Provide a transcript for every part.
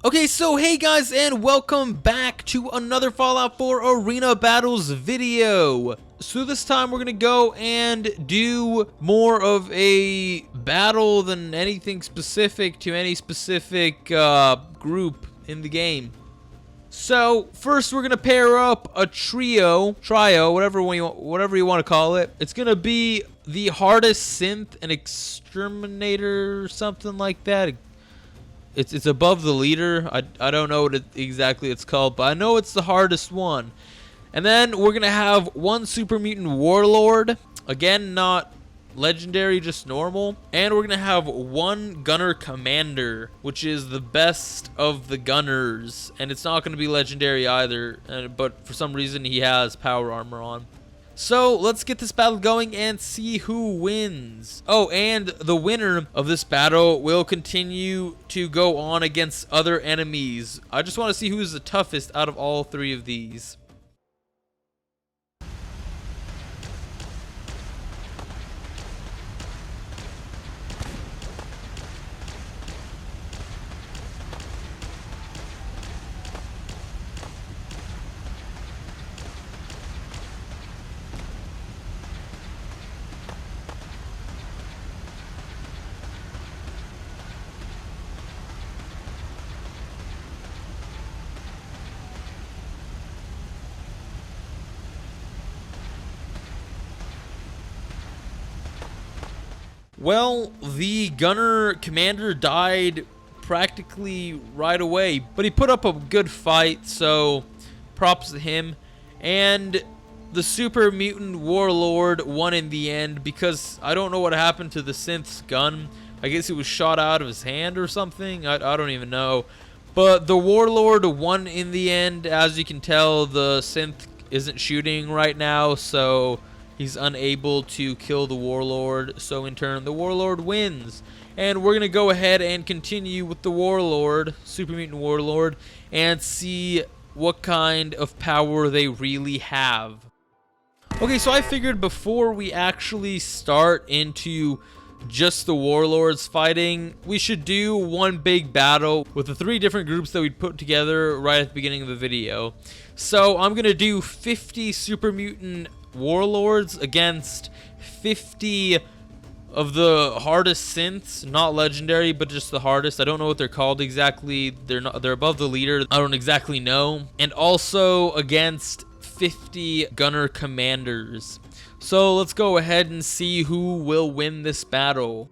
Okay, so hey guys, and welcome back to another Fallout 4 Arena Battles video. So this time we're gonna go and do more of a battle than anything specific to any specific group in the game. So first we're gonna pair up a trio, whatever you want to call it. It's gonna be the hardest synth and exterminator, or something like that. It's above the leader. I don't know what exactly it's called, but I know it's the hardest one. And then we're gonna have one super mutant warlord, again not legendary, just normal. And we're gonna have one gunner commander, which is the best of the gunners, and it's not gonna be legendary either, but for some reason he has power armor on. So let's get this battle going and see who wins. Oh, and the winner of this battle will continue to go on against other enemies. I just want to see who's the toughest out of all three of these. Well, the gunner commander died practically right away, but he put up a good fight, so props to him. And the super mutant warlord won in the end because I don't know what happened to the synth's gun. I guess it was shot out of his hand or something. I don't even know. But the warlord won in the end. As you can tell, the synth isn't shooting right now, so he's unable to kill the warlord, so in turn the warlord wins. And we're gonna go ahead and continue with the warlord, super mutant warlord, and see what kind of power they really have. Okay, so I figured before we actually start into just the warlords fighting, we should do one big battle with the three different groups that we'd put together right at the beginning of the video. So I'm gonna do 50 super mutant warlords against 50 of the hardest synths, not legendary but just the hardest. I don't know what they're called exactly. They're above the leader. I don't exactly know. And also against 50 gunner commanders. So let's go ahead and see who will win this battle.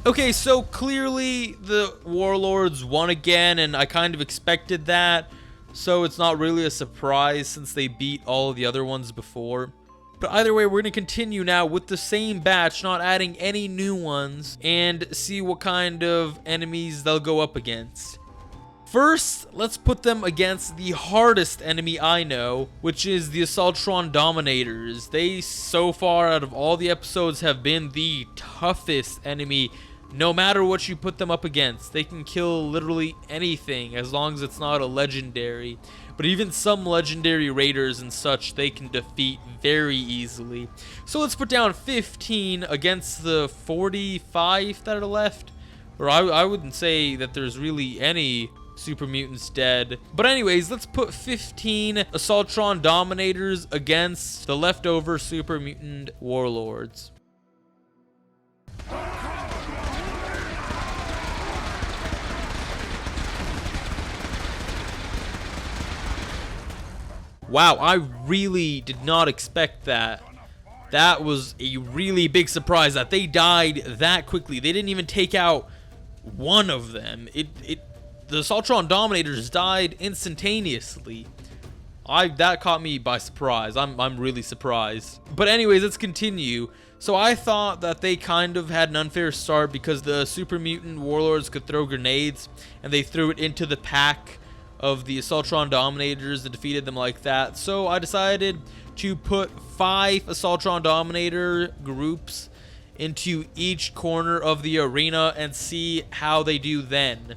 Okay, so clearly the warlords won again, and I kind of expected that, so it's not really a surprise since they beat all of the other ones before. But either way, we're going to continue now with the same batch, not adding any new ones, and see what kind of enemies they'll go up against. First, let's put them against the hardest enemy I know, which is the Assaultron Dominators. They, so far out of all the episodes, have been the toughest enemy. No matter what you put them up against, they can kill literally anything as long as it's not a legendary. But even some legendary raiders and such, they can defeat very easily. So let's put down 15 against the 45 that are left. Or I wouldn't say that there's really any super mutants dead. But anyways, let's put 15 Assaultron Dominators against the leftover super mutant warlords. Wow, I really did not expect that. That was a really big surprise that they died that quickly. They didn't even take out one of them. The Assaultron Dominators died instantaneously. That caught me by surprise. I'm really surprised. But anyways, let's continue. So I thought that they kind of had an unfair start because the super mutant warlords could throw grenades, and they threw it into the pack of the Assaultron Dominators and defeated them like that. So I decided to put 5 Assaultron Dominator groups into each corner of the arena and see how they do then.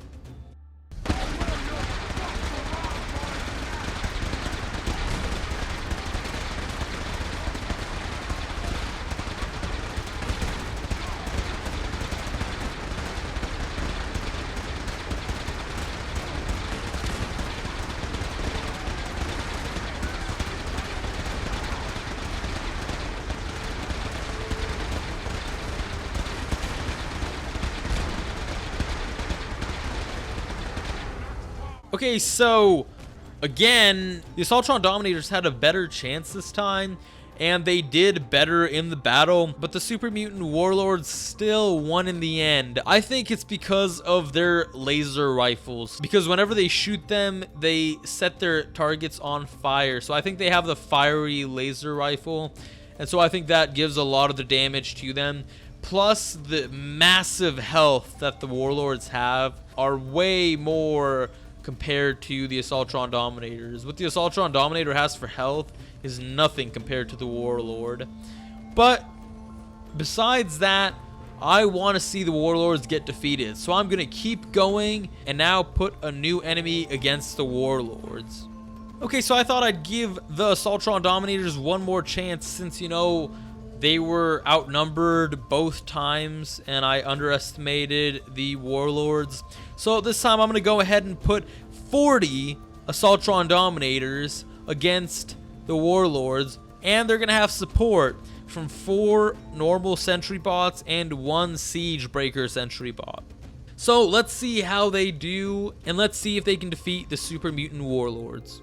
Okay, so again, the Assaultron Dominators had a better chance this time, and they did better in the battle, but the Super Mutant Warlords still won in the end. I think it's because of their laser rifles, because whenever they shoot them, they set their targets on fire. So I think they have the fiery laser rifle, and so I think that gives a lot of the damage to them. Plus, the massive health that the Warlords have are way more compared to the Assaultron Dominators. What the Assaultron Dominator has for health is nothing compared to the Warlord. But besides that, I want to see the Warlords get defeated. So I'm going to keep going and now put a new enemy against the Warlords. Okay, so I thought I'd give the Assaultron Dominators one more chance since, you know, they were outnumbered both times and I underestimated the Warlords. So this time I'm going to go ahead and put 40 Assaultron Dominators against the Warlords, and they're going to have support from 4 normal sentry bots and 1 siege breaker sentry bot. So let's see how they do, and let's see if they can defeat the Super Mutant Warlords.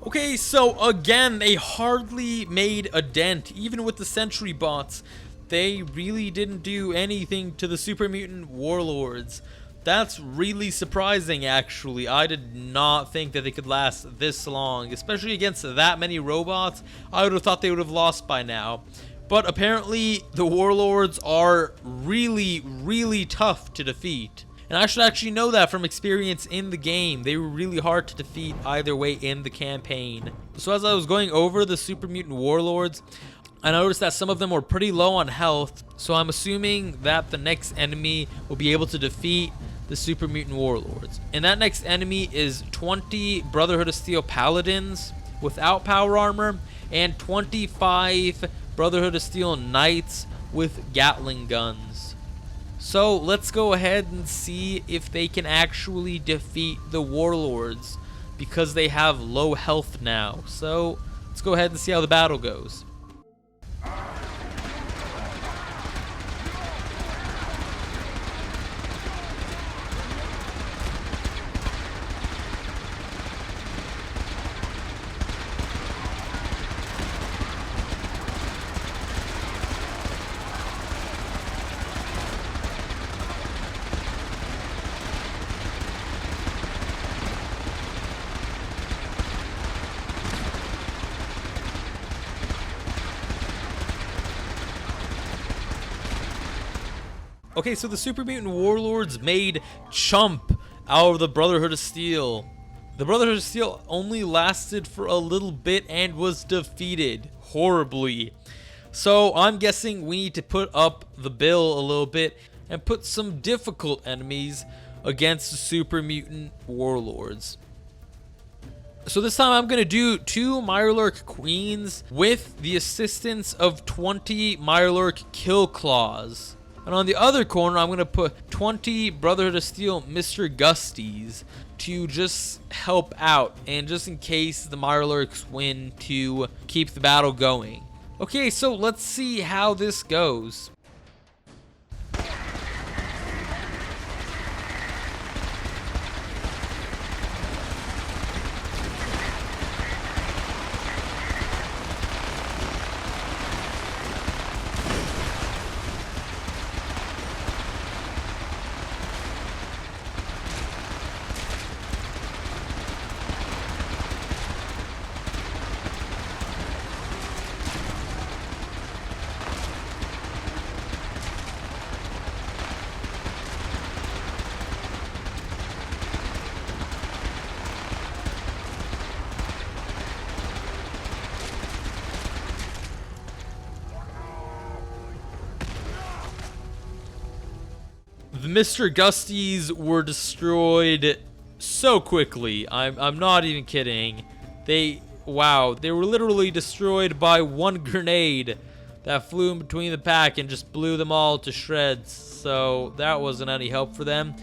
Okay, so again, they hardly made a dent. Even with the sentry bots, they really didn't do anything to the Super Mutant Warlords. That's really surprising, actually. I did not think that they could last this long, especially against that many robots. I would have thought they would have lost by now. But apparently, the Warlords are really, really tough to defeat. And I should actually know that from experience in the game. They were really hard to defeat either way in the campaign. So as I was going over the Super Mutant Warlords, I noticed that some of them were pretty low on health. So I'm assuming that the next enemy will be able to defeat the Super Mutant Warlords. And that next enemy is 20 Brotherhood of Steel Paladins without power armor and 25 Brotherhood of Steel Knights with Gatling guns. So let's go ahead and see if they can actually defeat the Warlords because they have low health now. So let's go ahead and see how the battle goes. Okay, so the Super Mutant Warlords made chump out of the Brotherhood of Steel. The Brotherhood of Steel only lasted for a little bit and was defeated horribly. So I'm guessing we need to put up the bill a little bit and put some difficult enemies against the Super Mutant Warlords. So this time I'm going to do 2 Mirelurk Queens with the assistance of 20 Mirelurk Kill Claws. And on the other corner, I'm going to put 20 Brotherhood of Steel Mr. Gusties to just help out, and just in case the Mirelurks win, to keep the battle going. Okay, so let's see how this goes. The Mr. Gusties were destroyed so quickly. I'm not even kidding. Wow, they were literally destroyed by one grenade that flew in between the pack and just blew them all to shreds. So that wasn't any help for them.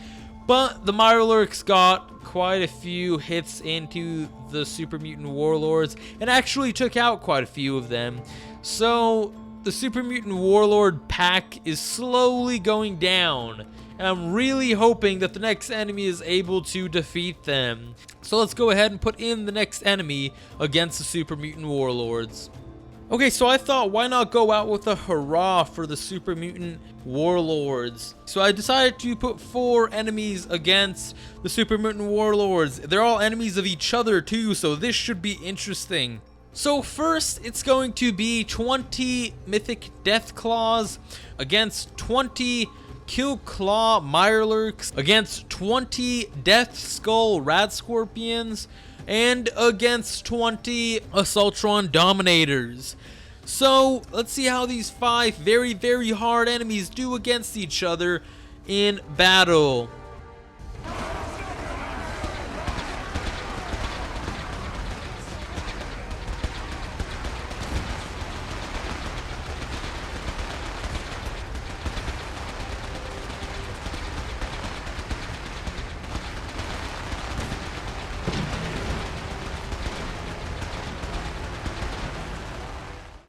But the Mirelurks got quite a few hits into the Super Mutant Warlords and actually took out quite a few of them. So the Super Mutant Warlord pack is slowly going down, and I'm really hoping that the next enemy is able to defeat them. So let's go ahead and put in the next enemy against the Super Mutant Warlords. Okay, so I thought, why not go out with a hurrah for the Super Mutant Warlords? So I decided to put 4 enemies against the Super Mutant Warlords. They're all enemies of each other too, so this should be interesting. So first, it's going to be 20 Mythic Death Claws against 20 Kill Claw Mirelurks, against 20 Death Skull Rad Scorpions, and against 20 Assaultron Dominators. So let's see how these 5 very, very hard enemies do against each other in battle.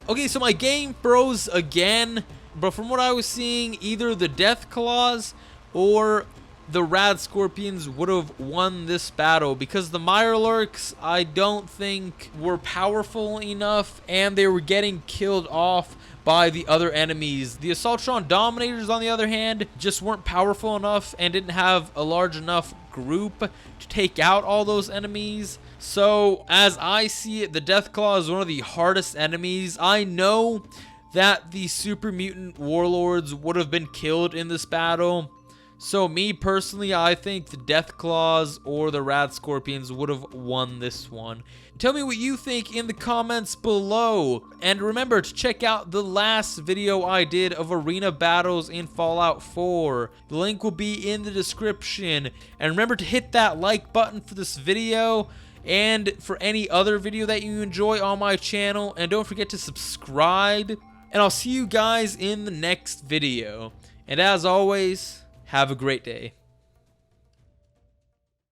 Okay, so my game froze again, but from what I was seeing, either the Death Claws or the Rad Scorpions would have won this battle, because the Mirelurks, I don't think, were powerful enough, and they were getting killed off by the other enemies. The Assaultron Dominators, on the other hand, just weren't powerful enough and didn't have a large enough group to take out all those enemies. So, as I see it, the Deathclaw is one of the hardest enemies. I know that the Super Mutant Warlords would have been killed in this battle. So, me personally, I think the Deathclaws or the Rad Scorpions would have won this one. Tell me what you think in the comments below. And remember to check out the last video I did of arena battles in Fallout 4. The link will be in the description. And remember to hit that like button for this video and for any other video that you enjoy on my channel. And don't forget to subscribe. And I'll see you guys in the next video. And as always, have a great day.